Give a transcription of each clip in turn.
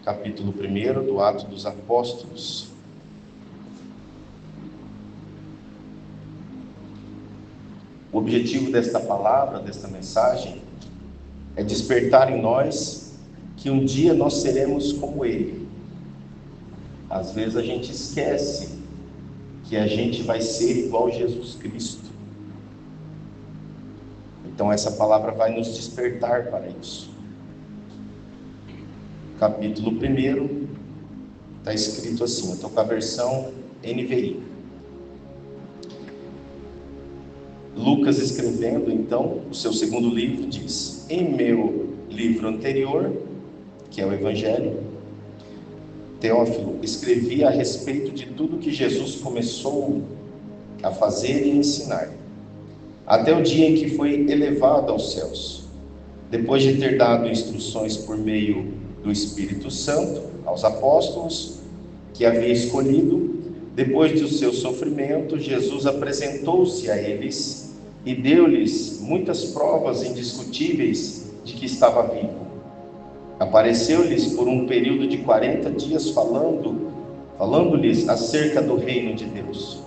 capítulo 1 do Atos dos Apóstolos. O objetivo desta palavra, desta mensagem, é despertar em nós que um dia nós seremos como Ele. Às vezes a gente esquece que a gente vai ser igual a Jesus Cristo. Então essa palavra vai nos despertar para isso. Capítulo 1 está escrito assim, eu estou com a versão NVI. Lucas, escrevendo então o seu segundo livro, diz: em meu livro anterior, que é o Evangelho, Teófilo, escrevi a respeito de tudo que Jesus começou a fazer e ensinar, até o dia em que foi elevado aos céus, depois de ter dado instruções por meio do Espírito Santo aos apóstolos que havia escolhido. Depois do seu sofrimento, Jesus apresentou-se a eles e deu-lhes muitas provas indiscutíveis de que estava vivo. Apareceu-lhes por um período de 40 dias falando-lhes acerca do reino de Deus.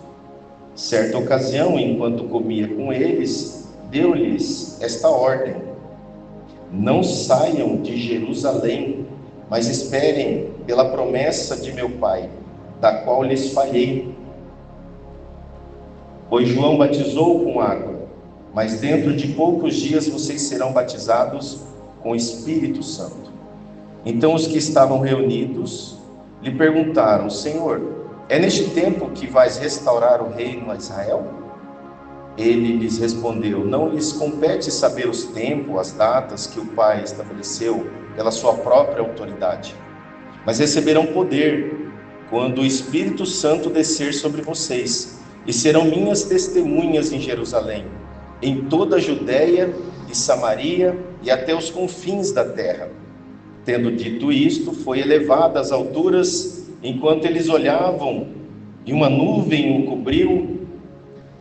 Certa ocasião, enquanto comia com eles, deu-lhes esta ordem: não saiam de Jerusalém, mas esperem pela promessa de meu Pai, da qual lhes falei. Pois João batizou com água, mas dentro de poucos dias vocês serão batizados com o Espírito Santo. Então os que estavam reunidos lhe perguntaram: Senhor, é neste tempo que vais restaurar o reino a Israel? Ele lhes respondeu: não lhes compete saber os tempos, as datas que o Pai estabeleceu pela sua própria autoridade, mas receberão poder quando o Espírito Santo descer sobre vocês, e serão minhas testemunhas em Jerusalém, em toda a Judeia e Samaria e até os confins da terra. Tendo dito isto, foi elevado às alturas. Enquanto eles olhavam, e uma nuvem o cobriu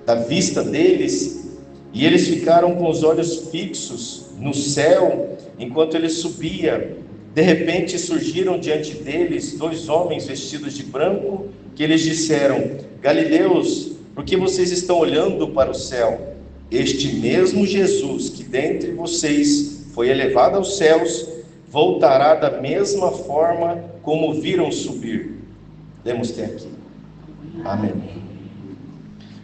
da vista deles, e eles ficaram com os olhos fixos no céu, enquanto ele subia. De repente surgiram diante deles 2 homens vestidos de branco, que lhes disseram: Galileus, por que vocês estão olhando para o céu? Este mesmo Jesus que dentre vocês foi elevado aos céus, voltará da mesma forma como viram subir. Lemos até aqui. Amém.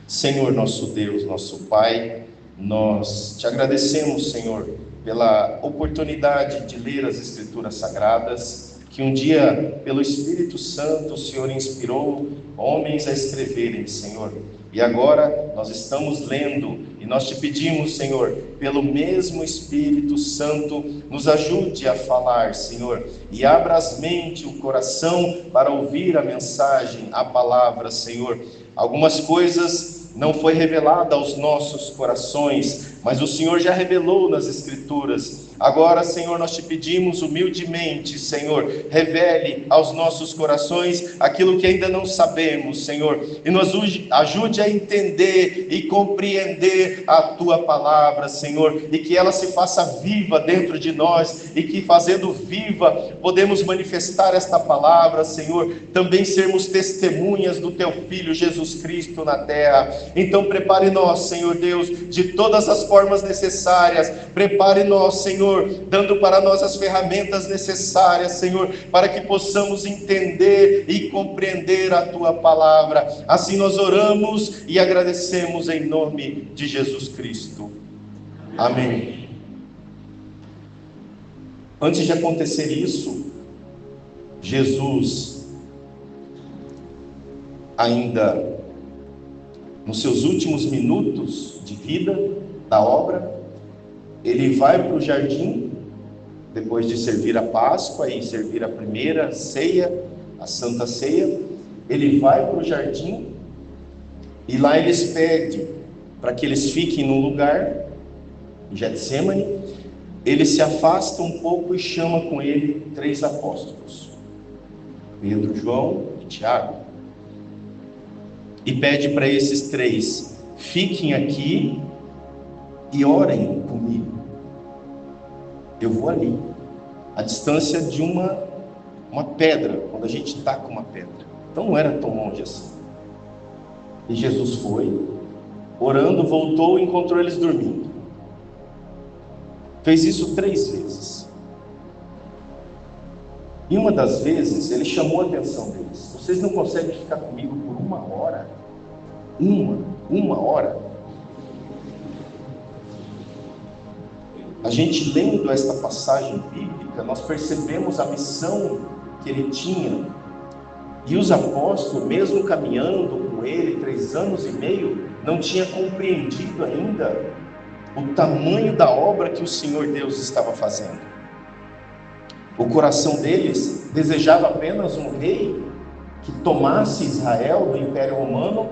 Senhor nosso Deus, nosso Pai, nós te agradecemos, Senhor, pela oportunidade de ler as Escrituras Sagradas, que um dia, pelo Espírito Santo, o Senhor inspirou homens a escreverem, Senhor. E agora nós estamos lendo, e nós te pedimos, Senhor, pelo mesmo Espírito Santo, nos ajude a falar, Senhor, e abra as mentes, o coração, para ouvir a mensagem, a palavra, Senhor. Algumas coisas não foi revelada aos nossos corações, mas o Senhor já revelou nas Escrituras. Agora, Senhor, nós te pedimos humildemente, Senhor, revele aos nossos corações aquilo que ainda não sabemos, Senhor, e nos ajude a entender e compreender a tua palavra, Senhor, e que ela se faça viva dentro de nós, e que fazendo viva, podemos manifestar esta palavra, Senhor, também sermos testemunhas do teu Filho Jesus Cristo na terra. Então prepare nós, Senhor Deus, de todas as formas necessárias. Prepare nós, Senhor, dando para nós as ferramentas necessárias, Senhor, para que possamos entender e compreender a tua palavra. Assim nós oramos e agradecemos em nome de Jesus Cristo. Amém. Antes de acontecer isso, Jesus, ainda nos seus últimos minutos de vida, da obra, ele vai para o jardim, depois de servir a Páscoa e servir a primeira ceia, a Santa Ceia. Ele vai para o jardim, e lá eles pedem para que eles fiquem num lugar, em Getsêmani. Ele se afasta um pouco e chama com ele 3 apóstolos, Pedro, João e Tiago, e pede para esses 3: fiquem aqui e orem comigo. Eu vou ali, a distância de uma uma pedra, quando a gente taca uma pedra. Então não era tão longe assim. E Jesus foi, orando, voltou e encontrou eles dormindo. Fez isso 3 vezes. E uma das vezes, ele chamou a atenção deles. Vocês não conseguem ficar comigo por 1 hora? Uma hora? A gente lendo esta passagem bíblica, nós percebemos a missão que ele tinha. E os apóstolos, mesmo caminhando com ele 3 anos e meio, não tinham compreendido ainda o tamanho da obra que o Senhor Deus estava fazendo. O coração deles desejava apenas um rei que tomasse Israel do Império Romano,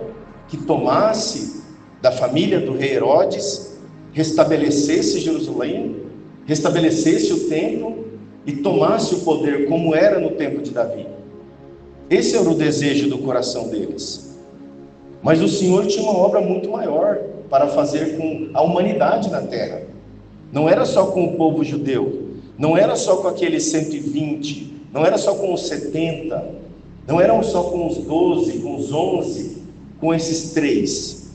que tomasse da família do rei Herodes, restabelecesse Jerusalém, restabelecesse o templo e tomasse o poder como era no tempo de Davi. Esse era o desejo do coração deles. Mas o Senhor tinha uma obra muito maior para fazer com a humanidade na terra. Não era só com o povo judeu, não era só com aqueles 120, não era só com os 70, não era só com os 12, com os 11, com esses 3.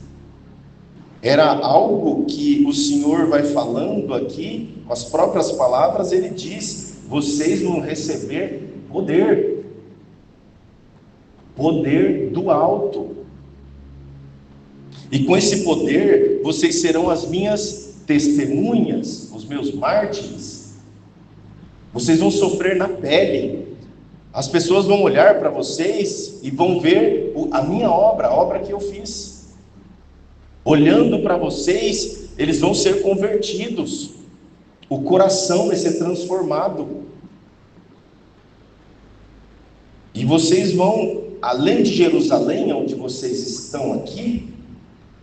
Era algo que o Senhor vai falando aqui, com as próprias palavras, ele diz: vocês vão receber poder do alto. E com esse poder, vocês serão as minhas testemunhas, os meus mártires. Vocês vão sofrer na pele. As pessoas vão olhar para vocês e vão ver a minha obra, a obra que eu fiz. Olhando para vocês, eles vão ser convertidos. O coração vai ser transformado. E vocês vão, além de Jerusalém, onde vocês estão aqui,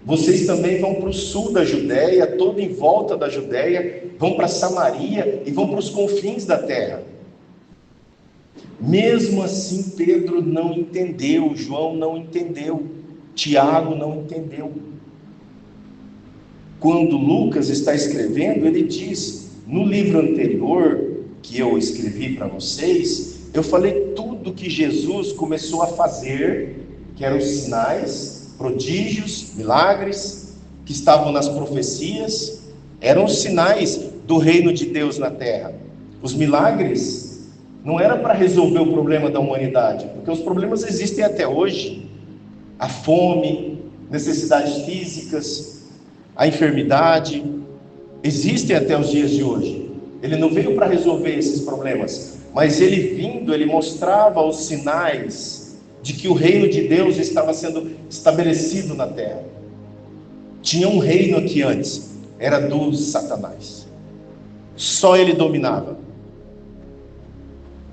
vocês também vão para o sul da Judéia, todo em volta da Judéia, vão para Samaria e vão para os confins da terra. Mesmo assim, Pedro não entendeu, João não entendeu, Tiago não entendeu. Quando Lucas está escrevendo, ele diz: no livro anterior que eu escrevi para vocês, eu falei tudo que Jesus começou a fazer, que eram os sinais, prodígios, milagres, que estavam nas profecias, eram os sinais do reino de Deus na terra. Os milagres não era para resolver o problema da humanidade, porque os problemas existem até hoje. A fome, necessidades físicas, a enfermidade, existem até os dias de hoje. Ele não veio para resolver esses problemas, mas ele vindo, ele mostrava os sinais de que o reino de Deus estava sendo estabelecido na terra. Tinha um reino aqui antes, era do Satanás. Só ele dominava.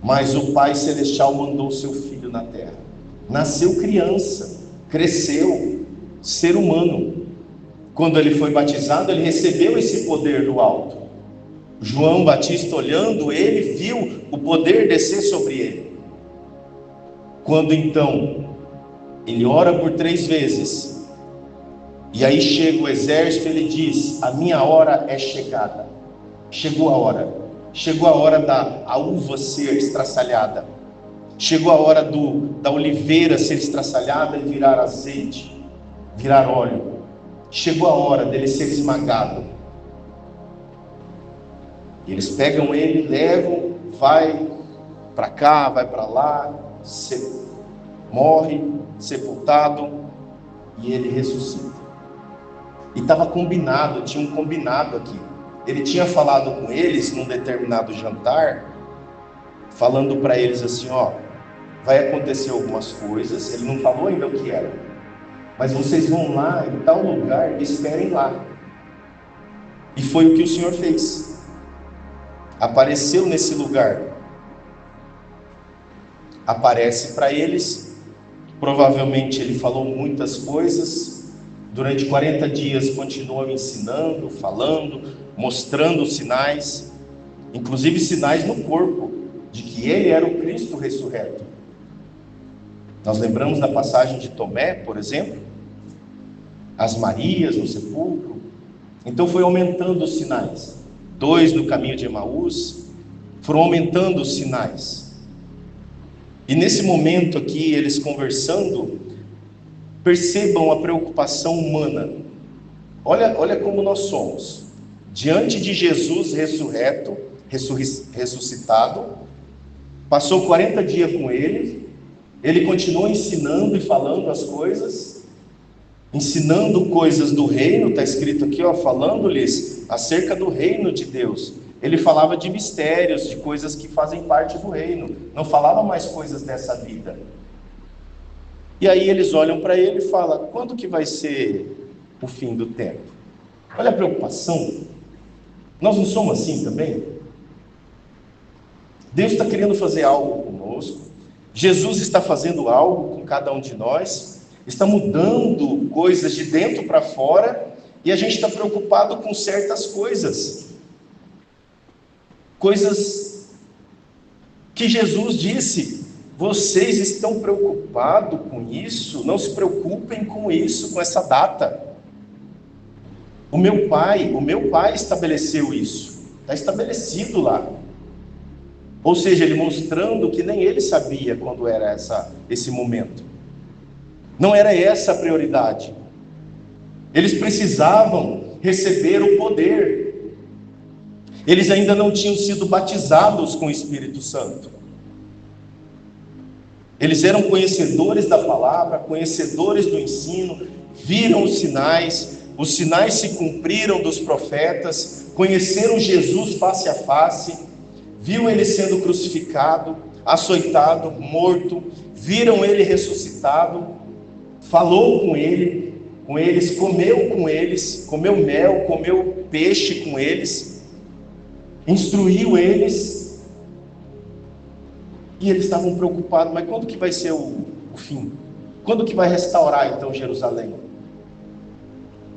Mas o Pai Celestial mandou seu Filho na terra. Nasceu criança, cresceu, ser humano. Quando ele foi batizado, ele recebeu esse poder do alto. João Batista, olhando ele, viu o poder descer sobre ele. Quando então ele ora por 3 vezes, e aí chega o exército, ele diz: a minha hora é chegada. Chegou a hora. Chegou a hora da uva ser estraçalhada. Chegou a hora da oliveira ser estraçalhada e virar azeite, virar óleo. Chegou a hora dele ser esmagado. E eles pegam ele, levam, vai para cá, vai para lá, morre, sepultado, e ele ressuscita. E estava combinado, tinha um combinado aqui. Ele tinha falado com eles num determinado jantar, falando para eles assim: ó, vai acontecer algumas coisas. Ele não falou ainda o que era, mas vocês vão lá em tal lugar e esperem lá. E foi o que o Senhor fez. Apareceu nesse lugar. Aparece para eles. Provavelmente ele falou muitas coisas. Durante 40 dias continuou ensinando, falando, mostrando sinais, inclusive sinais no corpo, de que ele era o Cristo ressurreto. Nós lembramos da passagem de Tomé, por exemplo, as Marias no sepulcro. Então foi aumentando os sinais. 2 no caminho de Emaús, foram aumentando os sinais. E nesse momento aqui, eles conversando, percebam a preocupação humana. Olha como nós somos. Diante de Jesus ressuscitado, passou 40 dias com ele, ele continuou ensinando e falando as coisas, ensinando coisas do reino, está escrito aqui, falando-lhes acerca do reino de Deus. Ele falava de mistérios, de coisas que fazem parte do reino, não falava mais coisas dessa vida. E aí eles olham para ele e falam: quando que vai ser o fim do tempo? Olha a preocupação. Nós não somos assim também? Deus está querendo fazer algo conosco, Jesus está fazendo algo com cada um de nós, está mudando coisas de dentro para fora, e a gente está preocupado com certas coisas que Jesus disse: vocês estão preocupados com isso? Não se preocupem com isso, com essa data. O meu pai estabeleceu isso, está estabelecido lá. Ou seja, ele mostrando que nem ele sabia quando era esse momento. Não era essa a prioridade. Eles precisavam receber o poder. Eles ainda não tinham sido batizados com o Espírito Santo. Eles eram conhecedores da palavra, conhecedores do ensino, viram os sinais se cumpriram dos profetas, conheceram Jesus face a face, viu ele sendo crucificado, açoitado, morto, viram ele ressuscitado, falou com eles, comeu com eles, comeu mel, comeu peixe com eles, instruiu eles, e eles estavam preocupados: mas quando que vai ser o fim? Quando que vai restaurar então Jerusalém?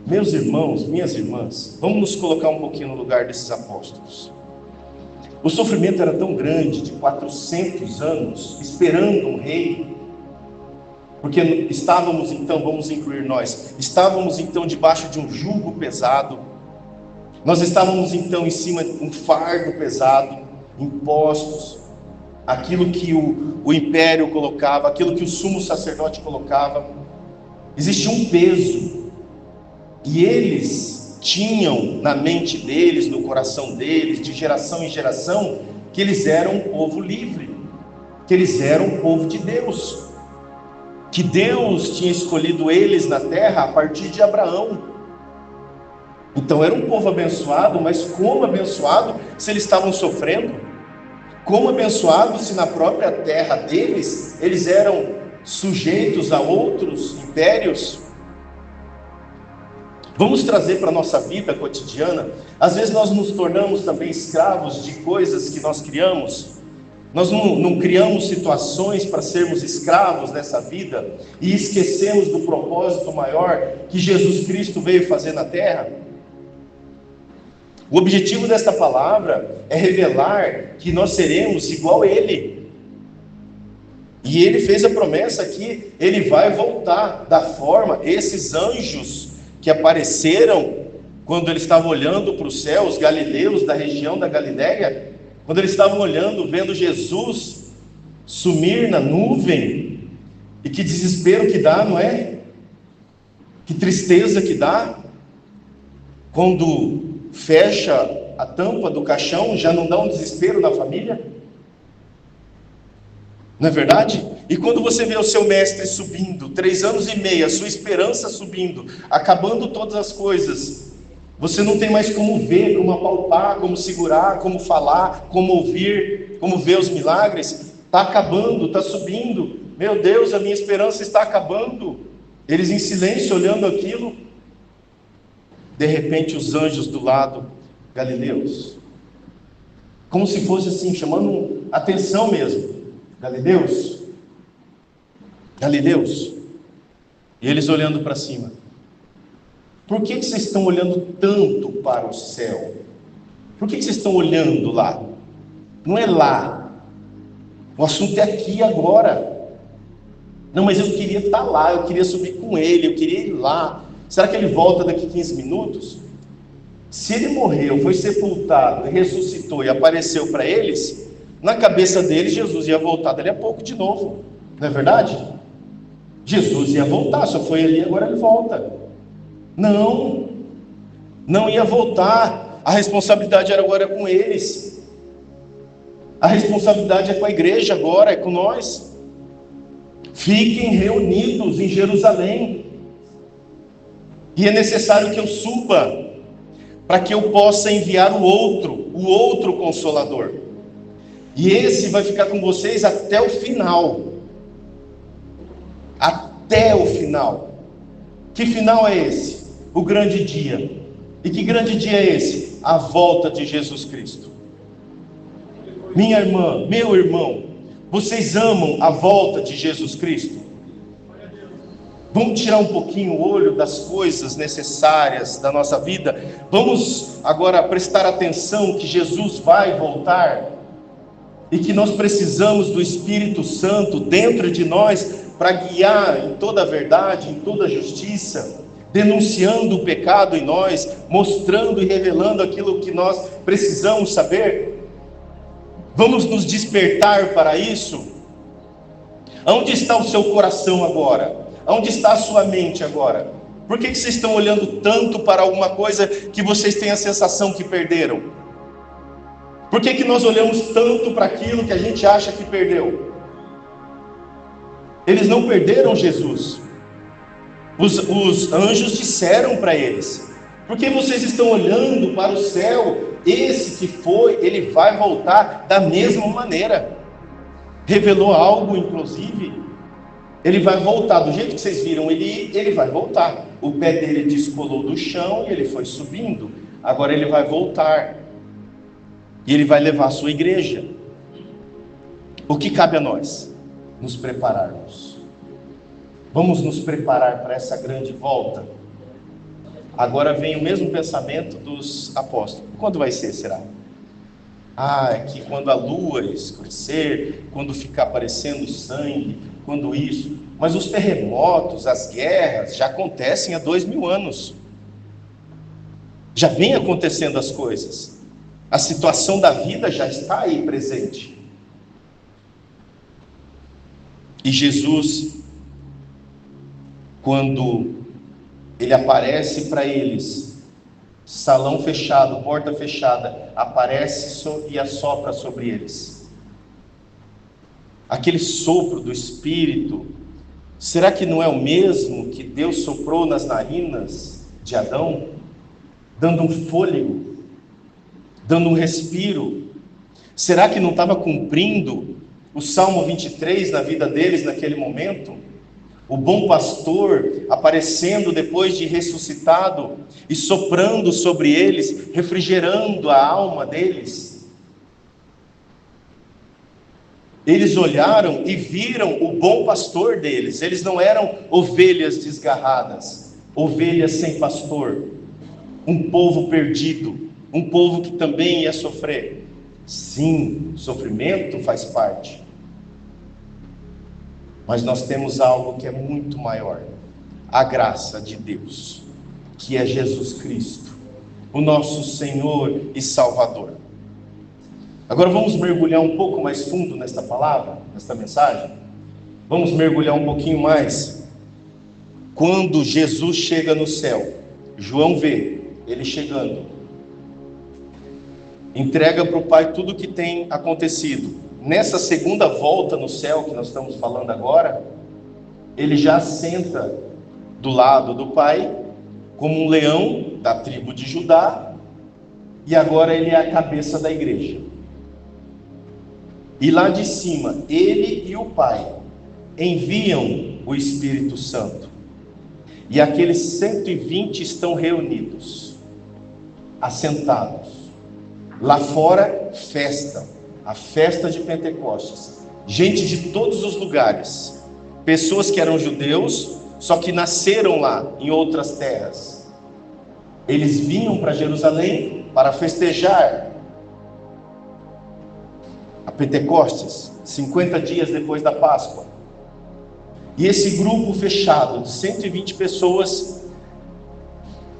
Meus irmãos, minhas irmãs, vamos nos colocar um pouquinho no lugar desses apóstolos. O sofrimento era tão grande, de 400 anos, esperando um rei, porque estávamos então, vamos incluir nós, estávamos então debaixo de um jugo pesado, nós estávamos então em cima de um fardo pesado, impostos, aquilo que o império colocava, aquilo que o sumo sacerdote colocava, existia um peso, e eles tinham na mente deles, no coração deles, de geração em geração, que eles eram um povo livre, que eles eram um povo de Deus, que Deus tinha escolhido eles na terra a partir de Abraão. Então era um povo abençoado, mas como abençoado se eles estavam sofrendo? Como abençoado se na própria terra deles, eles eram sujeitos a outros impérios? Vamos trazer para a nossa vida cotidiana. Às vezes nós nos tornamos também escravos de coisas que nós criamos. Nós não criamos situações para sermos escravos nessa vida e esquecemos do propósito maior que Jesus Cristo veio fazer na terra. O objetivo desta palavra é revelar que nós seremos igual a Ele. E Ele fez a promessa que Ele vai voltar da forma, esses anjos que apareceram quando eles estavam olhando para o céu, os galileus da região da Galileia, quando eles estavam olhando, vendo Jesus sumir na nuvem, e que desespero que dá, não é? Que tristeza que dá, quando fecha a tampa do caixão, já não dá um desespero na família? Não é verdade? E quando você vê o seu mestre subindo, 3 anos e meio, a sua esperança subindo, acabando todas as coisas, você não tem mais como ver, como apalpar, como segurar, como falar, como ouvir, como ver os milagres. Está acabando, está subindo. Meu Deus, a minha esperança está acabando. Eles em silêncio olhando aquilo. De repente os anjos do lado, galileus, como se fosse assim, chamando atenção mesmo. Galileus, Galileus, e eles olhando para cima. Por que vocês estão olhando tanto para o céu? Por que vocês estão olhando lá? Não é lá, o assunto é aqui agora. Não, mas eu queria estar lá, eu queria subir com ele, eu queria ir lá. Será que ele volta daqui 15 minutos? Se ele morreu, foi sepultado, ressuscitou e apareceu para eles, Na cabeça deles, Jesus ia voltar dali a pouco de novo, não é verdade? Jesus ia voltar, só foi ali, agora ele volta. Não, não ia voltar. A responsabilidade era agora com eles. A responsabilidade é com a igreja agora, é com nós. Fiquem reunidos em Jerusalém. E é necessário que eu suba, para que eu possa enviar o outro Consolador. E esse vai ficar com vocês até o final. Até o final. Que final é esse? O grande dia. E que grande dia é esse? A volta de Jesus Cristo. Minha irmã, meu irmão, vocês amam a volta de Jesus Cristo? Vamos tirar um pouquinho o olho das coisas necessárias da nossa vida. Vamos agora prestar atenção que Jesus vai voltar e que nós precisamos do Espírito Santo dentro de nós para guiar em toda a verdade, em toda a justiça, denunciando o pecado em nós, mostrando e revelando aquilo que nós precisamos saber. Vamos nos despertar para isso? Onde está o seu coração agora? Onde está a sua mente agora? Por que vocês estão olhando tanto para alguma coisa que vocês têm a sensação que perderam? Por que nós olhamos tanto para aquilo que a gente acha que perdeu? Eles não perderam Jesus. Os anjos disseram para eles: por que vocês estão olhando para o céu? Esse que foi, ele vai voltar da mesma maneira. Revelou algo, inclusive. Ele vai voltar, do jeito que vocês viram ele vai voltar. O pé dele descolou do chão e ele foi subindo. Agora ele vai voltar. E ele vai levar a sua igreja. O que cabe a nós? Nos prepararmos. Vamos nos preparar para essa grande volta. Agora vem o mesmo pensamento dos apóstolos. Quando vai ser, será? É que quando a lua escurecer, quando ficar aparecendo sangue, quando isso. Mas os terremotos, as guerras, já acontecem há 2000 anos. Já vem acontecendo as coisas. A situação da vida já está aí presente. E Jesus, quando ele aparece para eles, salão fechado, porta fechada, aparece e assopra sobre eles. Aquele sopro do Espírito, será que não é o mesmo que Deus soprou nas narinas de Adão, dando um fôlego, dando um respiro? Será que não estava cumprindo o Salmo 23 na vida deles naquele momento? O bom pastor aparecendo depois de ressuscitado e soprando sobre eles, refrigerando a alma deles. Eles olharam e viram o bom pastor deles. Eles não eram ovelhas desgarradas, ovelhas sem pastor, um povo perdido, um povo que também ia sofrer. Sim, sofrimento faz parte. Mas nós temos algo que é muito maior, a graça de Deus, que é Jesus Cristo, o nosso Senhor e Salvador. Agora vamos mergulhar um pouco mais fundo nesta palavra, nesta mensagem. Vamos mergulhar um pouquinho mais. Quando Jesus chega no céu, João vê ele chegando, entrega para o Pai tudo o que tem acontecido. Nessa segunda volta no céu que nós estamos falando agora, ele já senta do lado do Pai, como um leão da tribo de Judá, e agora ele é a cabeça da igreja. E lá de cima, ele e o Pai enviam o Espírito Santo, e aqueles 120 estão reunidos, assentados. Lá fora, festa. A festa de Pentecostes, gente de todos os lugares, pessoas que eram judeus, só que nasceram lá em outras terras. Eles vinham para Jerusalém para festejar a Pentecostes, 50 dias depois da Páscoa. E esse grupo fechado de 120 pessoas,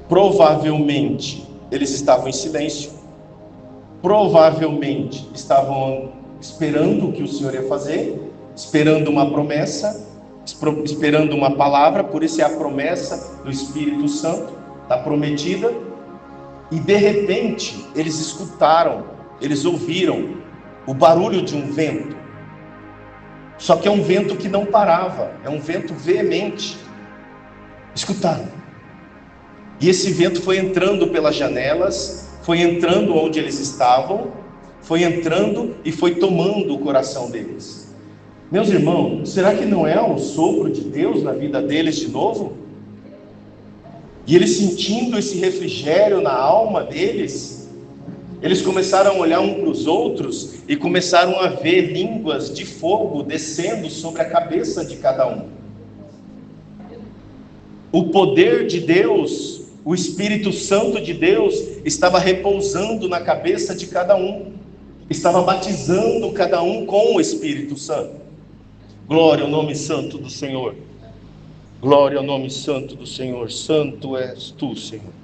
provavelmente eles estavam em silêncio. Provavelmente estavam esperando o que o Senhor ia fazer, esperando uma promessa, esperando uma palavra. Por isso é a promessa do Espírito Santo, está prometida. E de repente eles escutaram, eles ouviram o barulho de um vento. Só que é um vento que não parava, é um vento veemente. Escutaram. E esse vento foi entrando pelas janelas, foi entrando onde eles estavam, foi entrando e foi tomando o coração deles. Meus irmãos, será que não é o sopro de Deus na vida deles de novo? E eles sentindo esse refrigério na alma deles, eles começaram a olhar uns para os outros e começaram a ver línguas de fogo descendo sobre a cabeça de cada um. O poder de Deus, o Espírito Santo de Deus, estava repousando na cabeça de cada um, estava batizando cada um com o Espírito Santo. Glória ao nome santo do Senhor. Glória ao nome santo do Senhor. Santo és tu, Senhor.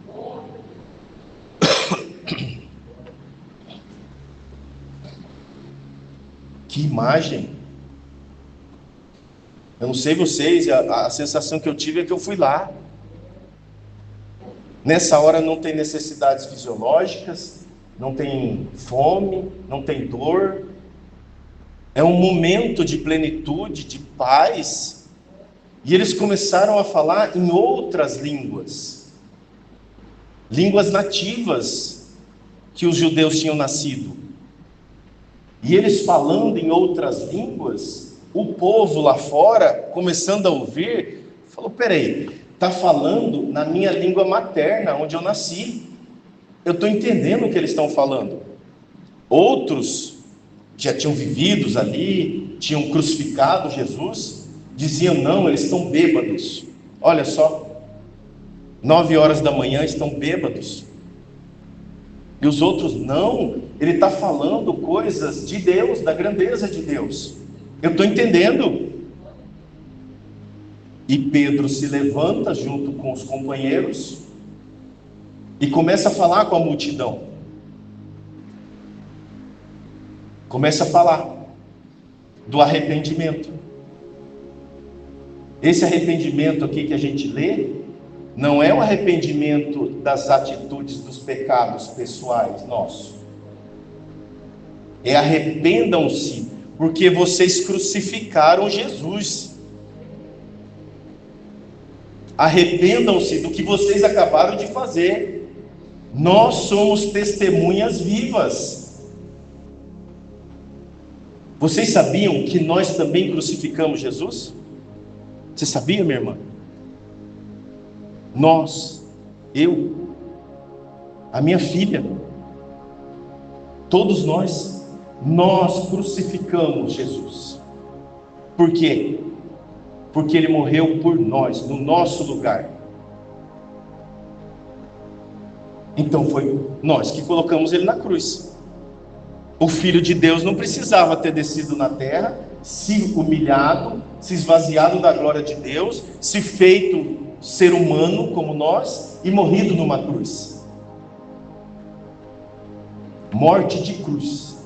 Que imagem! Eu não sei vocês, a sensação que eu tive é que eu fui lá. Nessa hora não tem necessidades fisiológicas, não tem fome, não tem dor. É um momento de plenitude, de paz. E eles começaram a falar em outras línguas. Línguas nativas que os judeus tinham nascido. E eles falando em outras línguas, o povo lá fora, começando a ouvir, falou: peraí, está falando na minha língua materna, onde eu nasci. Eu estou entendendo o que eles estão falando. Outros, que já tinham vivido ali, tinham crucificado Jesus, diziam: não, eles estão bêbados. Olha só, 9 horas da manhã estão bêbados. E os outros: não, ele está falando coisas de Deus, da grandeza de Deus. Eu estou entendendo. E Pedro se levanta junto com os companheiros e começa a falar com a multidão. Começa a falar do arrependimento. Esse arrependimento aqui que a gente lê, não é o arrependimento das atitudes dos pecados pessoais nossos. É: arrependam-se, porque vocês crucificaram Jesus. Arrependam-se do que vocês acabaram de fazer. Nós somos testemunhas vivas. Vocês sabiam que nós também crucificamos Jesus? Você sabia, minha irmã? Nós, eu, a minha filha, todos nós crucificamos Jesus. Por quê? Porque Ele morreu por nós, no nosso lugar. Então foi nós que colocamos Ele na cruz. O Filho de Deus não precisava ter descido na terra, se humilhado, se esvaziado da glória de Deus, se feito ser humano como nós e morrido numa cruz. Morte de cruz.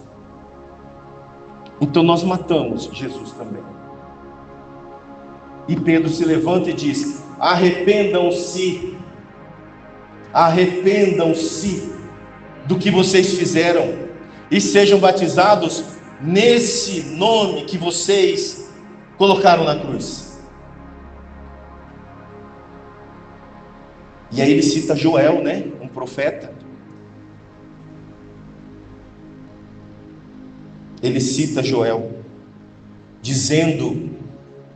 Então nós matamos Jesus também. E Pedro se levanta e diz: arrependam-se, arrependam-se do que vocês fizeram e sejam batizados nesse nome que vocês colocaram na cruz. E aí ele cita Joel, né? Um profeta. Ele cita Joel, dizendo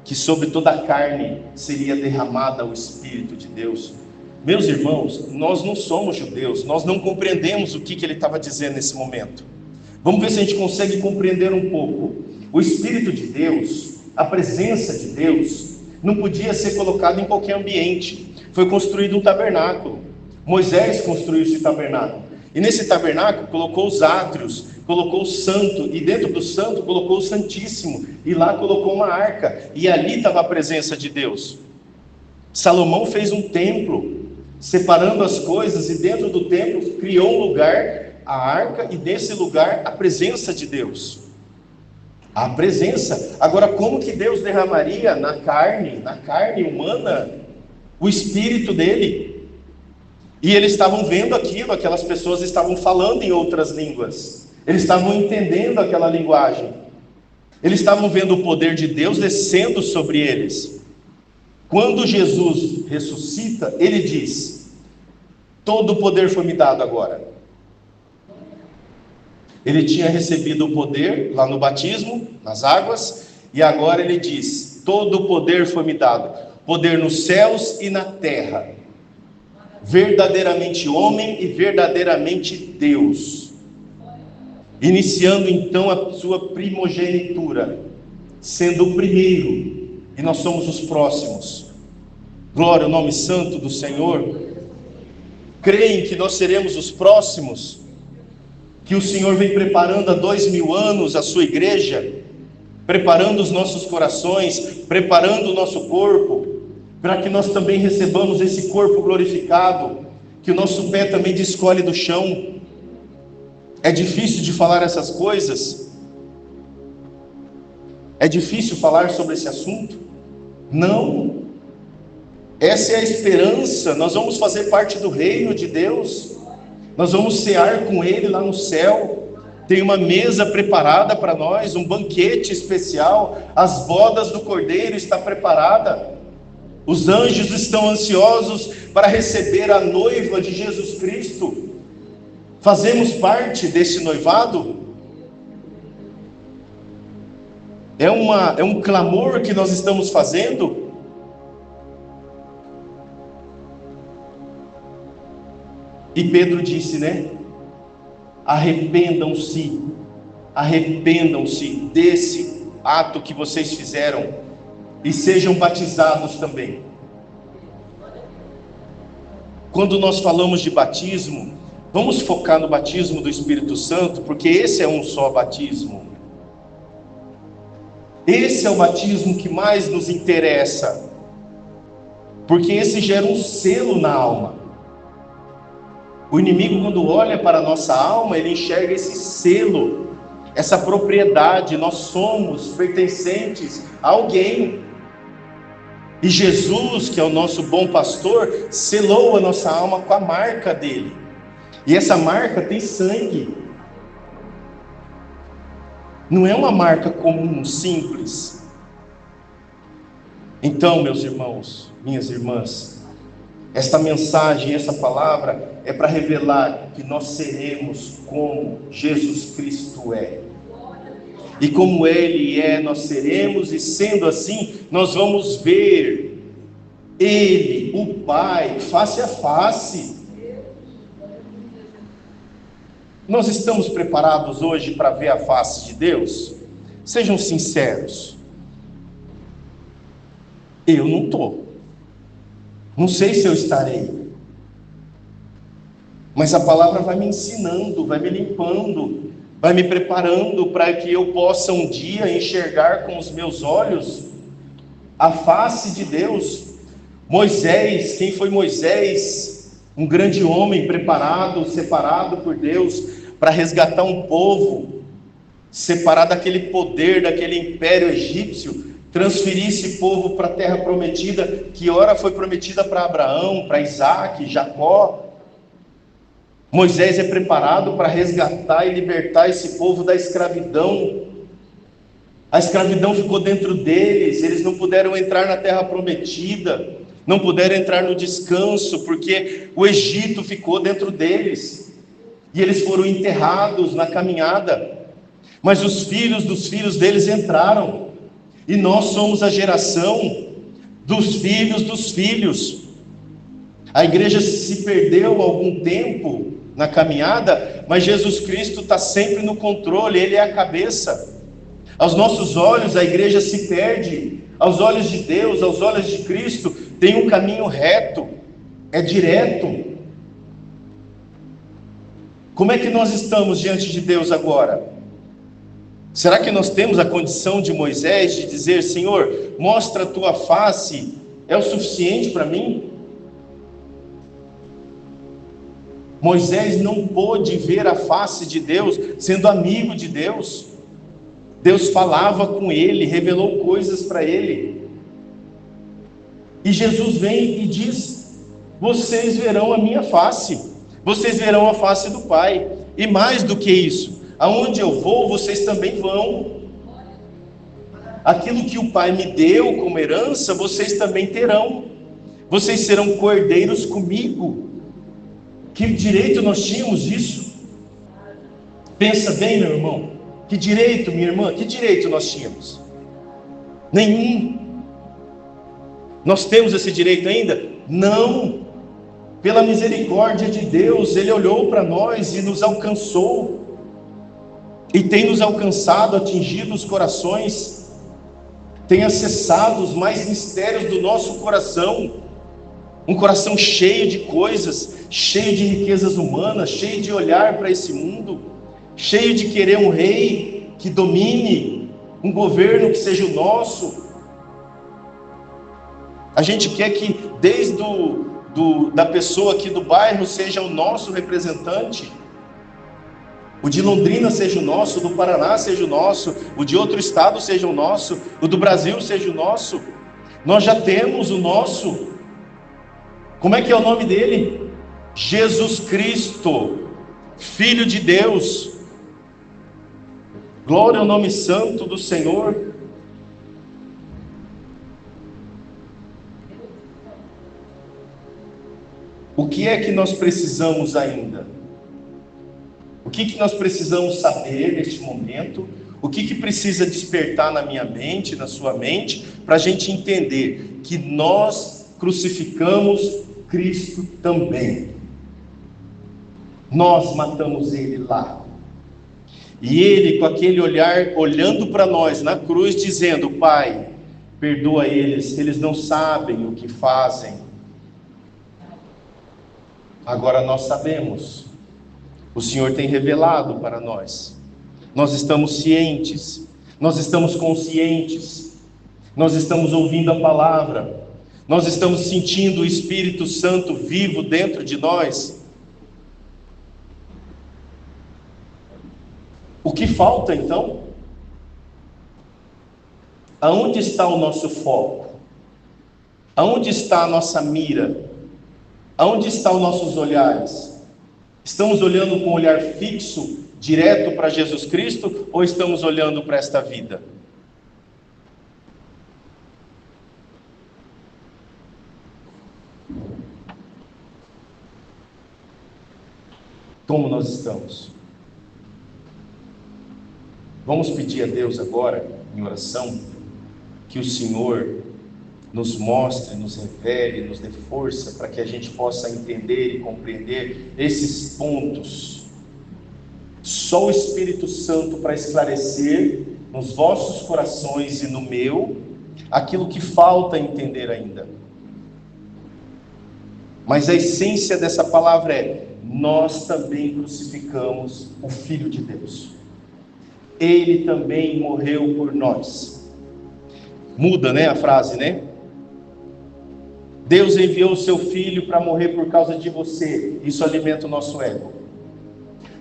que sobre toda a carne seria derramada o Espírito de Deus. Meus irmãos, nós não somos judeus, nós não compreendemos o que ele estava dizendo nesse momento. Vamos ver se a gente consegue compreender um pouco. O Espírito de Deus, a presença de Deus, não podia ser colocado em qualquer ambiente. Foi construído um tabernáculo. Moisés construiu esse tabernáculo. E nesse tabernáculo colocou os átrios, colocou o santo, e dentro do santo colocou o santíssimo, e lá colocou uma arca, e ali estava a presença de Deus. Salomão fez um templo, separando as coisas, e dentro do templo criou um lugar, a arca, e nesse lugar a presença de Deus. A presença. Agora, como que Deus derramaria na carne humana, o Espírito dele? E eles estavam vendo aquilo, aquelas pessoas estavam falando em outras línguas, eles estavam entendendo aquela linguagem, eles estavam vendo o poder de Deus descendo sobre eles. Quando Jesus ressuscita, ele diz: todo o poder foi me dado agora. Ele tinha recebido o poder lá no batismo, nas águas, e agora ele diz: todo o poder foi me dado, poder nos céus e na terra, verdadeiramente homem e verdadeiramente Deus, iniciando então a sua primogenitura, sendo o primeiro, e nós somos os próximos. Glória ao nome santo do Senhor. Creem que nós seremos os próximos? Que o Senhor vem preparando há 2000 anos a sua igreja, preparando os nossos corações, preparando o nosso corpo, para que nós também recebamos esse corpo glorificado, que o nosso pé também descolhe do chão. É difícil de falar essas coisas? É difícil falar sobre esse assunto? Não. Essa é a esperança. Nós vamos fazer parte do reino de Deus. Nós vamos cear com Ele lá no céu. Tem uma mesa preparada para nós, um banquete especial. As bodas do Cordeiro estão preparadas. Os anjos estão ansiosos para receber a noiva de Jesus Cristo. Fazemos parte desse noivado? É um clamor que nós estamos fazendo? E Pedro disse, né? Arrependam-se desse ato que vocês fizeram e sejam batizados também. Quando nós falamos de batismo, vamos focar no batismo do Espírito Santo, porque esse é um só batismo. Esse é o batismo que mais nos interessa, porque esse gera um selo na alma. O inimigo, quando olha para a nossa alma, ele enxerga esse selo, essa propriedade. Nós somos pertencentes a alguém. E Jesus, que é o nosso bom pastor, selou a nossa alma com a marca dele. E essa marca tem sangue. Não é uma marca comum, simples. Então, meus irmãos, minhas irmãs, esta mensagem, essa palavra é para revelar que nós seremos como Jesus Cristo é. E como Ele é, nós seremos, e sendo assim, nós vamos ver Ele, o Pai, face a face. Nós estamos preparados hoje para ver a face de Deus? Sejam sinceros. Eu não estou. Não sei se eu estarei. Mas a palavra vai me ensinando, vai me limpando, vai me preparando para que eu possa um dia enxergar com os meus olhos a face de Deus. Moisés, quem foi Moisés? Um grande homem preparado, separado por Deus para resgatar um povo, separar daquele poder, daquele império egípcio, transferir esse povo para a terra prometida, que ora foi prometida para Abraão, para Isaac, Jacó. Moisés é preparado para resgatar e libertar esse povo da escravidão. A escravidão ficou dentro deles, eles não puderam entrar na terra prometida, não puderam entrar no descanso, porque o Egito ficou dentro deles, e eles foram enterrados na caminhada. Mas os filhos dos filhos deles entraram, e nós somos a geração dos filhos dos filhos. A igreja se perdeu há algum tempo na caminhada, mas Jesus Cristo está sempre no controle, Ele é a cabeça. Aos nossos olhos a igreja se perde, aos olhos de Deus, aos olhos de Cristo, tem um caminho reto, é direto. Como é que nós estamos diante de Deus agora? Será que nós temos a condição de Moisés de dizer: Senhor, mostra a tua face, é o suficiente para mim? Moisés não pôde ver a face de Deus, sendo amigo de Deus. Deus falava com ele, revelou coisas para ele. E Jesus vem e diz: vocês verão a minha face, vocês verão a face do Pai. E mais do que isso, aonde eu vou, vocês também vão. Aquilo que o Pai me deu como herança, vocês também terão. Vocês serão cordeiros comigo. Que direito nós tínhamos disso? Pensa bem, meu irmão. Que direito, minha irmã, que direito nós tínhamos? Nenhum. Nós temos esse direito ainda? Não. Pela misericórdia de Deus, Ele olhou para nós e nos alcançou. E tem nos alcançado, atingido os corações, tem acessado os mais mistérios do nosso coração. Um coração cheio de coisas, cheio de riquezas humanas, cheio de olhar para esse mundo, cheio de querer um rei que domine, um governo que seja o nosso. A gente quer que desde da pessoa aqui do bairro seja o nosso representante, o de Londrina seja o nosso, o do Paraná seja o nosso, o de outro estado seja o nosso, o do Brasil seja o nosso. Nós já temos o nosso. Como é que é o nome dele? Jesus Cristo, Filho de Deus. Glória ao nome santo do Senhor. O que é que nós precisamos ainda? O que nós precisamos saber neste momento? O que precisa despertar na minha mente, na sua mente, para a gente entender que nós crucificamos Cristo também. Nós matamos Ele lá. E Ele, com aquele olhar, olhando para nós na cruz, dizendo: Pai, perdoa eles não sabem o que fazem. Agora nós sabemos. O Senhor tem revelado para nós. Nós estamos cientes, nós estamos conscientes, nós estamos ouvindo a palavra, nós estamos sentindo o Espírito Santo vivo dentro de nós. O que falta então? Aonde está o nosso foco? Aonde está a nossa mira? Aonde estão os nossos olhares? Estamos olhando com um olhar fixo, direto para Jesus Cristo, ou estamos olhando para esta vida? Como nós estamos? Vamos pedir a Deus agora, em oração, que o Senhor nos mostre, nos revele, nos dê força para que a gente possa entender e compreender esses pontos. Só o Espírito Santo para esclarecer nos vossos corações e no meu aquilo que falta entender ainda. Mas a essência dessa palavra é: nós também crucificamos o Filho de Deus. Ele também morreu por nós. Muda, né, a frase, né? Deus enviou o seu Filho para morrer por causa de você. Isso alimenta o nosso ego.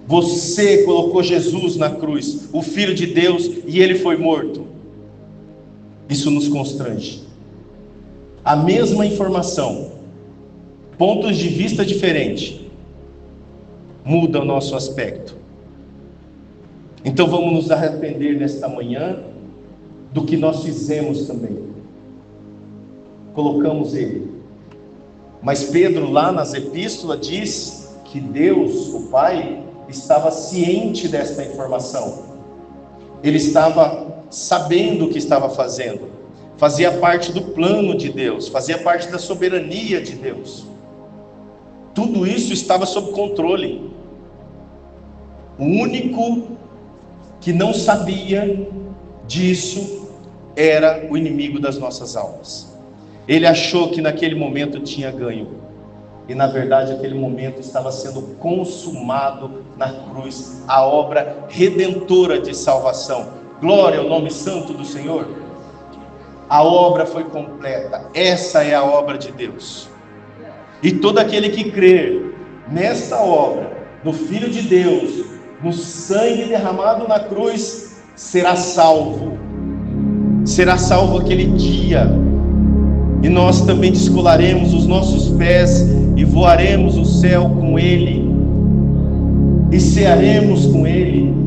Você colocou Jesus na cruz, o Filho de Deus, e Ele foi morto. Isso nos constrange. A mesma informação, pontos de vista diferentes, muda o nosso aspecto. Então vamos nos arrepender nesta manhã do que nós fizemos também. Colocamos Ele. Mas Pedro, lá nas epístolas, diz que Deus, o Pai, estava ciente desta informação. Ele estava sabendo o que estava fazendo. Fazia parte do plano de Deus, fazia parte da soberania de Deus. Tudo isso estava sob controle. O único que não sabia disso era o inimigo das nossas almas. Ele achou que naquele momento tinha ganho, e na verdade aquele momento estava sendo consumado na cruz, a obra redentora de salvação. Glória ao nome santo do Senhor. A obra foi completa. Essa é a obra de Deus. E todo aquele que crer nesta obra, no Filho de Deus, no sangue derramado na cruz, será salvo aquele dia, e nós também descolaremos os nossos pés e voaremos o céu com Ele, e cearemos com Ele.